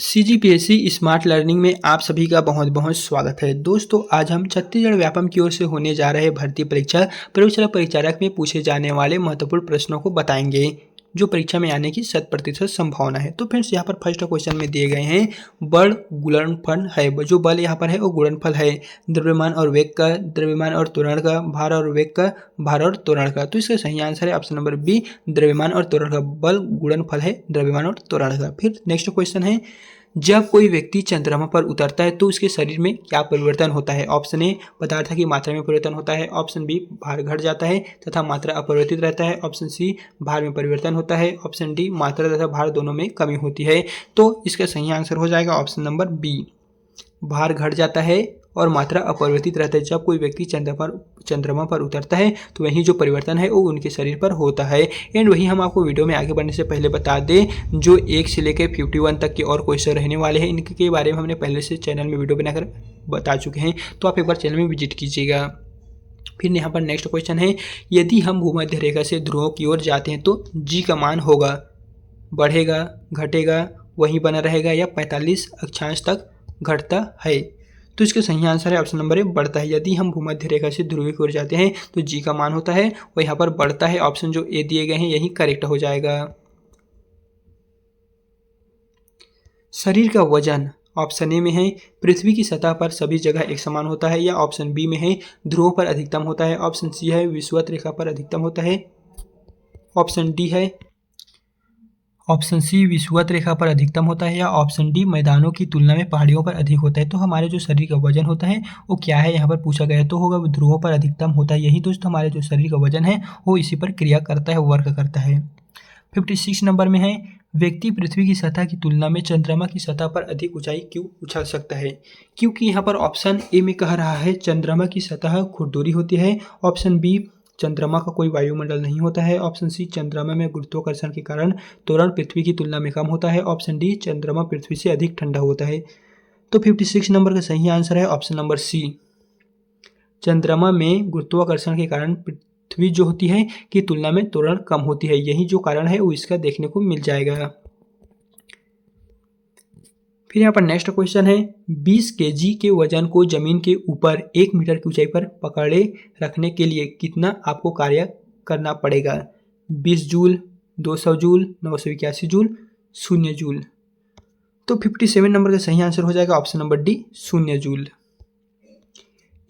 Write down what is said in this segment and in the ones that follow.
CGPSC smart learning में आप सभी का बहुत बहुत स्वागत है। दोस्तों, आज हम छत्तीसगढ़ व्यापम की ओर से होने जा रहे भर्ती परीक्षा प्रयोगशाला परिचारक में पूछे जाने वाले महत्वपूर्ण प्रश्नों को बताएंगे, जो परीक्षा में आने की 100% संभावना है। तो फ्रेंड्स, यहाँ पर फर्स्ट क्वेश्चन में दिए गए हैं बल गुणनफल है। जो बल यहाँ पर है वो गुणनफल है द्रव्यमान और वेग का, द्रव्यमान और त्वरण का, भार और वेग का, भार और त्वरण का। तो इसका सही आंसर है ऑप्शन नंबर बी, द्रव्यमान और त्वरण का। बल गुणनफल है द्रव्यमान और त्वरण का। फिर नेक्स्ट क्वेश्चन है, जब कोई व्यक्ति चंद्रमा पर उतरता है तो उसके शरीर में क्या परिवर्तन होता है। ऑप्शन ए, पदार्थ की मात्रा में परिवर्तन होता है। ऑप्शन बी, भार घट जाता है तथा मात्रा अपरिवर्तित रहता है। ऑप्शन सी, भार में परिवर्तन होता है। ऑप्शन डी, मात्रा तथा भार दोनों में कमी होती है। तो इसका सही आंसर हो जाएगा ऑप्शन नंबर बी, भार घट जाता है और मात्रा अपरिवर्तित रहता है। जब कोई व्यक्ति चंद्रमा पर उतरता है तो वही जो परिवर्तन है वो उनके शरीर पर होता है। एंड वही हम आपको वीडियो में आगे बढ़ने से पहले बता दें, जो 1 से लेकर 51 तक के और क्वेश्चन रहने वाले हैं, इनके बारे में हमने पहले से चैनल में वीडियो बनाकर बता चुके हैं, तो आप एक बार चैनल में विजिट कीजिएगा। फिर यहाँ पर नेक्स्ट क्वेश्चन है, यदि हम भूमध्य रेखा से ध्रुवों की ओर जाते हैं तो जी का मान होगा, बढ़ेगा, घटेगा, वहीं बना रहेगा या 45 अक्षांश तक घटता है। तो इसका सही आंसर है ऑप्शन नंबर ए, बढ़ता है। यदि हम भूमध्य रेखा से ध्रुव की ओर जाते हैं तो जी का मान होता है वो यहाँ पर बढ़ता है। ऑप्शन जो ए दिए गए हैं यही करेक्ट हो जाएगा। शरीर का वजन ऑप्शन ए में है, पृथ्वी की सतह पर सभी जगह एक समान होता है, या ऑप्शन बी में है, ध्रुवों पर अधिकतम होता है। ऑप्शन सी है, विषुवत रेखा पर अधिकतम होता है। ऑप्शन डी है, ऑप्शन सी विषुवत रेखा पर अधिकतम होता है, या ऑप्शन डी मैदानों की तुलना में पहाड़ियों पर अधिक होता है। तो हमारे जो शरीर का वजन होता है वो क्या है, यहाँ पर पूछा गया है, तो होगा ध्रुवों पर अधिकतम होता है। यही दोस्तों हमारे जो शरीर का वजन है वो इसी पर क्रिया करता है, वर्क करता है। 56 नंबर में है, व्यक्ति पृथ्वी की सतह की तुलना में चंद्रमा की सतह पर अधिक ऊंचाई क्यों उछल सकता है। क्योंकि यहाँ पर ऑप्शन ए में कह रहा है चंद्रमा की सतह खुरदुरी होती है। ऑप्शन बी, चंद्रमा का कोई वायुमंडल नहीं होता है। ऑप्शन सी, चंद्रमा में गुरुत्वाकर्षण के कारण त्वरण पृथ्वी की तुलना में कम होता है। ऑप्शन डी, चंद्रमा पृथ्वी से अधिक ठंडा होता है। तो 56 नंबर का सही आंसर है ऑप्शन नंबर सी, चंद्रमा में गुरुत्वाकर्षण के कारण पृथ्वी जो होती है की तुलना में त्वरण कम होती है। यही जो कारण है वो इसका देखने को मिल जाएगा। फिर यहाँ पर नेक्स्ट क्वेश्चन है, 20 केजी के वजन को जमीन के ऊपर 1 मीटर की ऊंचाई पर पकड़े रखने के लिए कितना आपको कार्य करना पड़ेगा। 20 जूल, 200 जूल, 981 जूल, 0 जूल। तो 57 नंबर का सही आंसर हो जाएगा ऑप्शन नंबर डी, 0 जूल।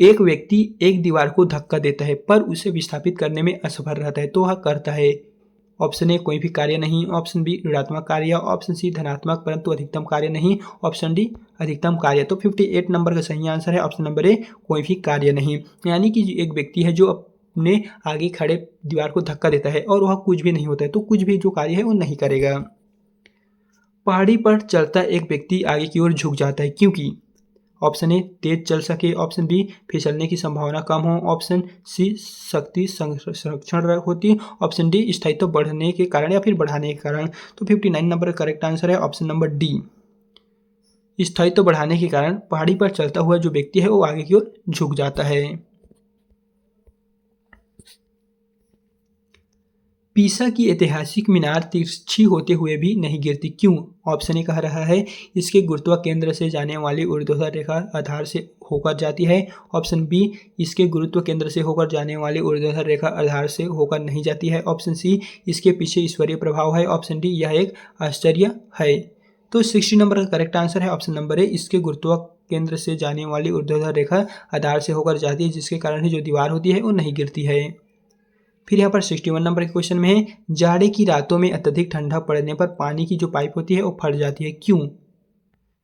एक व्यक्ति एक दीवार को धक्का देता है पर उसे विस्थापित करने में असफल रहता है, तो वह करता है। ऑप्शन ए, कोई भी कार्य नहीं। ऑप्शन बी, ऋणात्मक कार्य। ऑप्शन सी, धनात्मक परंतु अधिकतम कार्य नहीं। ऑप्शन डी, अधिकतम कार्य। तो 58 नंबर का सही आंसर है ऑप्शन नंबर ए, कोई भी कार्य नहीं। यानी कि एक व्यक्ति है जो अपने आगे खड़े दीवार को धक्का देता है और वह कुछ भी नहीं होता है, तो कुछ भी जो कार्य है वो नहीं करेगा। पहाड़ी पर चलता एक व्यक्ति आगे की ओर झुक जाता है क्योंकि ऑप्शन ए, तेज चल सके। ऑप्शन बी, फिसलने की संभावना कम हो। ऑप्शन सी, शक्ति संरक्षण होती। ऑप्शन डी, स्थायित्व बढ़ने के कारण या फिर बढ़ाने के कारण। तो 59 नंबर का करेक्ट आंसर है ऑप्शन नंबर डी, स्थायित्व बढ़ाने के कारण पहाड़ी पर चलता हुआ जो व्यक्ति है वो आगे की ओर झुक जाता है। पीसा की ऐतिहासिक मीनार तिरछी होते हुए भी नहीं गिरती, क्यों। ऑप्शन ए कह रहा है, इसके गुरुत्व केंद्र से जाने वाली ऊर्ध्वाधर रेखा आधार से होकर जाती है। ऑप्शन बी, इसके गुरुत्व केंद्र से होकर जाने वाली ऊर्ध्वाधर रेखा आधार से होकर नहीं जाती है। ऑप्शन सी, इसके पीछे ईश्वरीय प्रभाव है। ऑप्शन डी, यह एक आश्चर्य है। तो 60 नंबर का करेक्ट आंसर है ऑप्शन नंबर ए, इसके गुरुत्व केंद्र से जाने वाली ऊर्ध्वाधर रेखा आधार से होकर जाती है, जिसके कारण ही जो दीवार होती है वो नहीं गिरती है। फिर यहाँ पर 61 नंबर के क्वेश्चन में है, जाड़े की रातों में अत्यधिक ठंडा पड़ने पर पानी की जो पाइप होती है वो फट जाती है, क्यों।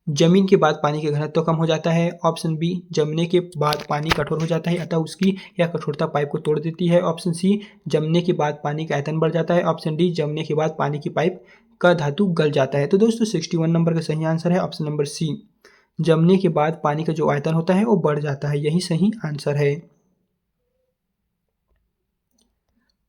जमीन के बाद पानी का घनत्व कम हो जाता है। ऑप्शन बी, जमने के बाद पानी कठोर हो जाता है अतः उसकी यह कठोरता पाइप को तोड़ देती है। ऑप्शन सी, जमने के बाद पानी का आयतन बढ़ जाता है। ऑप्शन डी, जमने के बाद पानी की पाइप का धातु गल जाता है। तो दोस्तों 61 नंबर का सही आंसर है ऑप्शन नंबर सी, जमने के बाद पानी का जो आयतन होता है वो बढ़ जाता है, यही सही आंसर है।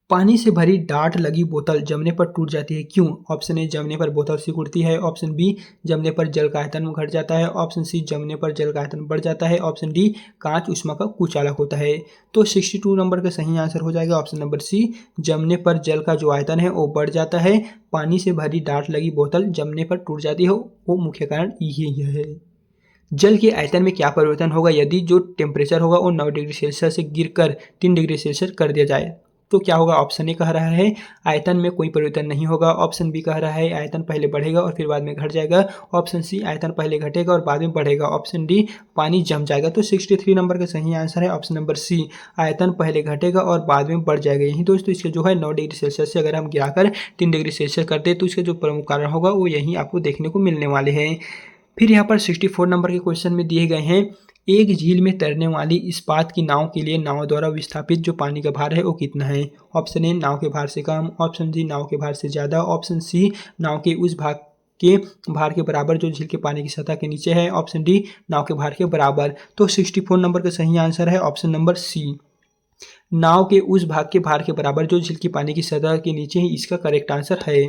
पानी से भरी डार्ट लगी बोतल जमने पर टूट जाती है, क्यों? ऑप्शन ए, जमने पर बोतल सिकुड़ती है। ऑप्शन बी, जमने पर जल का आयतन घट जाता है। ऑप्शन सी, जमने पर जल का आयतन बढ़ जाता है। ऑप्शन डी, कांच ऊष्मा का कुचालक होता है। तो 62 नंबर का सही आंसर हो जाएगा ऑप्शन नंबर सी, जमने पर जल का जो आयतन है वो बढ़ जाता है। पानी से भरी डार्ट लगी बोतल जमने पर टूट जाती है, वो मुख्य कारण यही है। जल के आयतन में क्या परिवर्तन होगा यदि जो टेम्परेचर होगा वो 9 डिग्री सेल्सियस से गिरकर 3 डिग्री सेल्सियस कर दिया जाए? तो क्या होगा? ऑप्शन ए कह रहा है आयतन में कोई परिवर्तन नहीं होगा। ऑप्शन बी कह रहा है आयतन पहले बढ़ेगा और फिर बाद में घट जाएगा। ऑप्शन सी, आयतन पहले घटेगा और बाद में बढ़ेगा। ऑप्शन डी, पानी जम जाएगा। तो 63 नंबर का सही आंसर है ऑप्शन नंबर सी, आयतन पहले घटेगा और बाद में बढ़ जाएगा। यही दोस्तों इसके जो है 9 डिग्री सेल्सियस से अगर हम गिराकर 3 डिग्री सेल्सियस कर दे तो इसके जो प्रमुख कारण होगा वो यही आपको देखने को मिलने वाले हैं। फिर यहाँ पर 64 नंबर के क्वेश्चन में दिए गए हैं, एक झील में तैरने वाली इस्पात की नाव के लिए नाव द्वारा विस्थापित जो पानी का भार है वो कितना है? ऑप्शन ए, नाव के भार से कम। ऑप्शन डी, नाव के भार से ज़्यादा। ऑप्शन सी, नाव के उस भाग के भार के बराबर जो झील के पानी की सतह के नीचे है। ऑप्शन डी, नाव के भार के बराबर। तो 64 नंबर का सही आंसर है ऑप्शन नंबर सी, नाव के उस भाग के भार के बराबर जो झील की पानी की सतह के नीचे ही इसका करेक्ट आंसर है।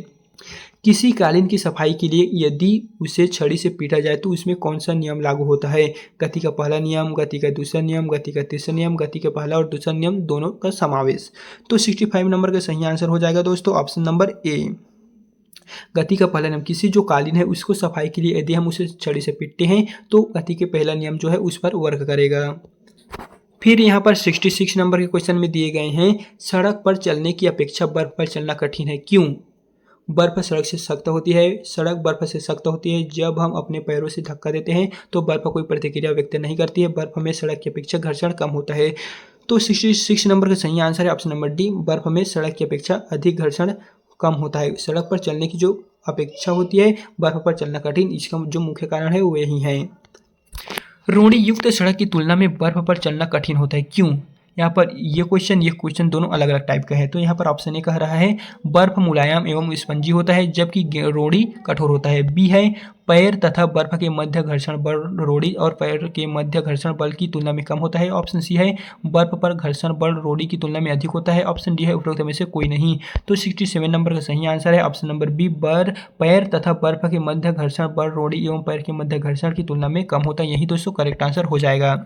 किसी कालीन की सफाई के लिए यदि उसे छड़ी से पीटा जाए तो उसमें कौन सा नियम लागू होता है? गति का पहला नियम, गति का दूसरा नियम, गति का तीसरा नियम, गति का पहला और दूसरा नियम दोनों का समावेश। तो 65 नंबर का सही आंसर हो जाएगा दोस्तों ऑप्शन नंबर ए, गति का पहला नियम। किसी जो कालीन है उसको सफाई के लिए यदि हम उसे छड़ी से पीटते हैं तो गति के पहला नियम जो है उस पर वर्क करेगा। फिर यहाँ पर 66 नंबर के क्वेश्चन में दिए गए हैं, सड़क पर चलने की अपेक्षा बर्फ पर चलना कठिन है, क्यों? बर्फ सड़क से सख्त होती है। सड़क बर्फ से सख्त होती है। जब हम अपने पैरों से धक्का देते हैं तो बर्फ कोई प्रतिक्रिया व्यक्त नहीं करती है। बर्फ में सड़क की अपेक्षा घर्षण कम होता है। तो 66 नंबर का सही आंसर है ऑप्शन नंबर डी, बर्फ में सड़क की अपेक्षा अधिक घर्षण कम होता है। सड़क पर चलने की जो अपेक्षा होती है, बर्फ पर चलना कठिन, इसका जो मुख्य कारण है वो यही है। रोड़ी युक्त सड़क की तुलना में बर्फ पर चलना कठिन होता है, क्यों? यहाँ पर ये क्वेश्चन दोनों अलग अलग टाइप का है। तो यहाँ पर ऑप्शन ए कह रहा है बर्फ मुलायम एवं स्पंजी होता है जबकि रोड़ी कठोर होता है। बी है पैर तथा बर्फ के मध्य घर्षण बल रोड़ी और पैर के मध्य घर्षण बल की तुलना में कम होता है। ऑप्शन सी है बर्फ पर घर्षण बल रोड़ी की तुलना में अधिक होता है। ऑप्शन डी है उपरोक्त में से कोई नहीं। तो 67 नंबर का सही आंसर है ऑप्शन नंबर बी, पैर तथा बर्फ के मध्य घर्षण बल रोड़ी एवं पैर के मध्य घर्षण की तुलना में कम होता है। यही दोस्तों करेक्ट आंसर हो जाएगा।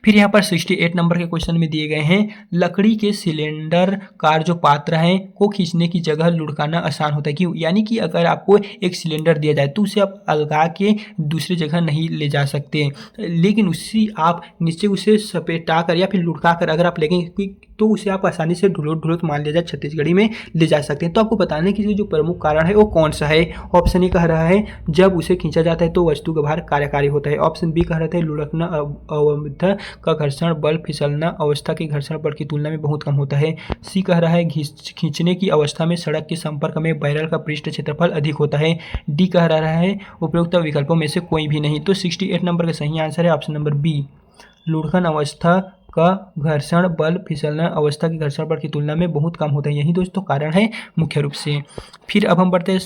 फिर यहाँ पर 68 नंबर के क्वेश्चन में दिए गए हैं, लकड़ी के सिलेंडर कार जो पात्र हैं को खींचने की जगह लुढ़काना आसान होता है, क्यों? यानी कि अगर आपको एक सिलेंडर दिया जाए तो उसे आप अलगा के दूसरी जगह नहीं ले जा सकते, लेकिन उसी आप नीचे उसे सपेटा कर या फिर लुढ़का कर अगर आप लेंगे तो उसे आप आसानी से ढुलुट मान लिया जाए छत्तीसगढ़ी में ले जा सकते हैं। तो आपको बताने के जो प्रमुख कारण है वो कौन सा है? ऑप्शन ए कह रहा है जब उसे खींचा जाता है तो वस्तु का भार कार्यकारी होता है। ऑप्शन बी कह रहा है लुढ़कना अवस्था का घर्षण बल फिसलना अवस्था के घर्षण बल की तुलना में बहुत कम होता है। सी कह रहा है खींचने की अवस्था में सड़क के संपर्क में बैरल का पृष्ठ क्षेत्रफल अधिक होता है। डी कह रहा है उपरोक्त विकल्पों में से कोई भी नहीं। तो 68 नंबर का सही आंसर है ऑप्शन नंबर बी, लुढ़कन अवस्था का घर्षण बल फिसलना अवस्था की घर्षण बल की तुलना में बहुत कम होता है। यही दोस्तों कारण है मुख्य रूप से। फिर अब हम बढ़ते हैं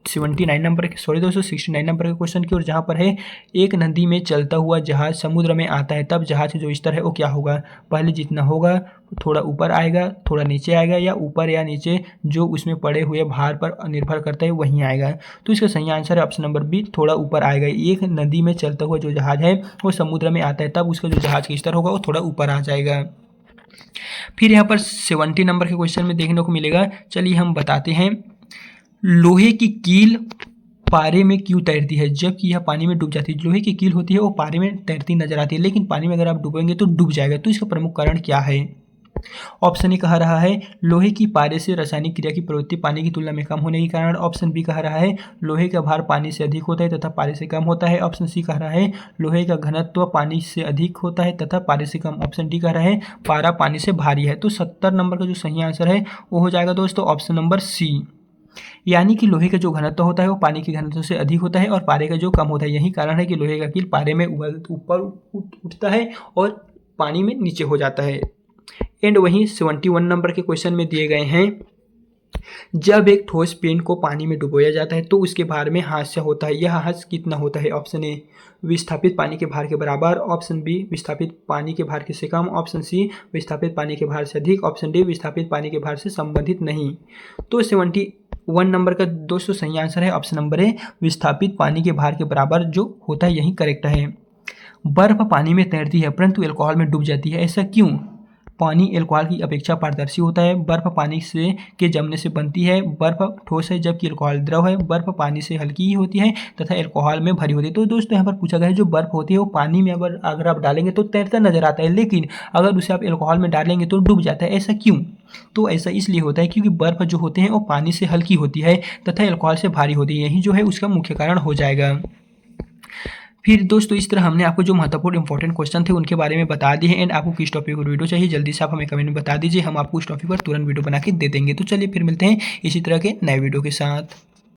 69 नंबर के 69 नंबर के क्वेश्चन की ओर, जहाँ पर है एक नदी में चलता हुआ जहाज समुद्र में आता है तब जहाज का जो स्तर है वो क्या होगा? पहले जितना होगा थोड़ा ऊपर आएगा, थोड़ा नीचे आएगा, या ऊपर या नीचे जो उसमें पड़े हुए भार पर निर्भर करता है वहीं आएगा। तो इसका सही आंसर है ऑप्शन नंबर बी, थोड़ा ऊपर आएगा। एक नदी में चलता हुआ जो जहाज है वो समुद्र में आता है तब उसका जो जहाज का स्तर होगा वो थोड़ा ऊपर आ जाएगा। फिर यहाँ पर 70 नंबर के क्वेश्चन में देखने को मिलेगा, चलिए हम बताते हैं, लोहे की कील पारे में क्यों तैरती है जबकि यह पानी में डूब जाती है? लोहे की कील होती है वो पारे में तैरती नजर आती है, लेकिन पानी में अगर आप डूबेंगे तो डूब जाएगा। तो इसका प्रमुख कारण क्या है? ऑप्शन ए कह रहा है लोहे की पारे से रासायनिक क्रिया की प्रवृत्ति पानी की तुलना में कम होने के कारण। ऑप्शन बी कह रहा है लोहे का भार पानी से अधिक होता है तथा पारे से कम होता है। ऑप्शन सी कह रहा है लोहे का घनत्व पानी से अधिक होता है तथा पारे से कम। ऑप्शन डी कह रहा है पारा पानी से भारी है। तो 70 नंबर का जो सही आंसर है वो हो जाएगा दोस्तों ऑप्शन नंबर सी, यानी कि लोहे का जो घनत्व होता है वो पानी के घनत्व से अधिक होता है और पारे का जो कम होता है। यही कारण है कि लोहे का कील पारे में ऊपर उठता है और पानी में नीचे हो जाता है। एंड वहीं 71 नंबर के क्वेश्चन में दिए गए हैं, जब एक ठोस पेन को पानी में डुबोया जाता है तो उसके भार में हास्य होता है। यह हास्य कितना होता है? ऑप्शन ए विस्थापित पानी के भार के बराबर, ऑप्शन बी विस्थापित पानी के भार से कम, ऑप्शन सी विस्थापित पानी के भार से अधिक, ऑप्शन डी विस्थापित पानी के भार से संबंधित नहीं। तो 71 नंबर का दोस्तों सही आंसर है ऑप्शन नंबर ए, विस्थापित पानी के भार के बराबर जो होता है यही करेक्ट है। बर्फ पानी में तैरती है परंतु अल्कोहल में डूब जाती है, ऐसा क्यों? पानी अल्कोहल की अपेक्षा पारदर्शी होता है। बर्फ पानी से के जमने से बनती है। बर्फ ठोस है जबकि अल्कोहल द्रव है। बर्फ पानी से हल्की ही होती है तथा अल्कोहल में भरी होती है। तो दोस्तों यहाँ पर पूछा गया है जो बर्फ होती है वो पानी में अगर आप डालेंगे तो तैरता नजर आता है, लेकिन अगर उसे आप अल्कोहल में डालेंगे तो डूब जाता है, ऐसा क्यों? तो ऐसा इसलिए होता है क्योंकि बर्फ जो होते हैं वो पानी से हल्की होती है तथा अल्कोहल से भारी होती है। यही जो है उसका मुख्य कारण हो जाएगा। फिर दोस्तों इस तरह हमने आपको जो महत्वपूर्ण इंपॉर्टेंट क्वेश्चन थे उनके बारे में बता दिए हैं। एंड आपको किस टॉपिक पर वीडियो चाहिए जल्दी से आप हमें कमेंट में बता दीजिए, हम आपको उस टॉपिक पर तुरंत वीडियो बना के दे देंगे। तो चलिए फिर मिलते हैं इसी तरह के नए वीडियो के साथ।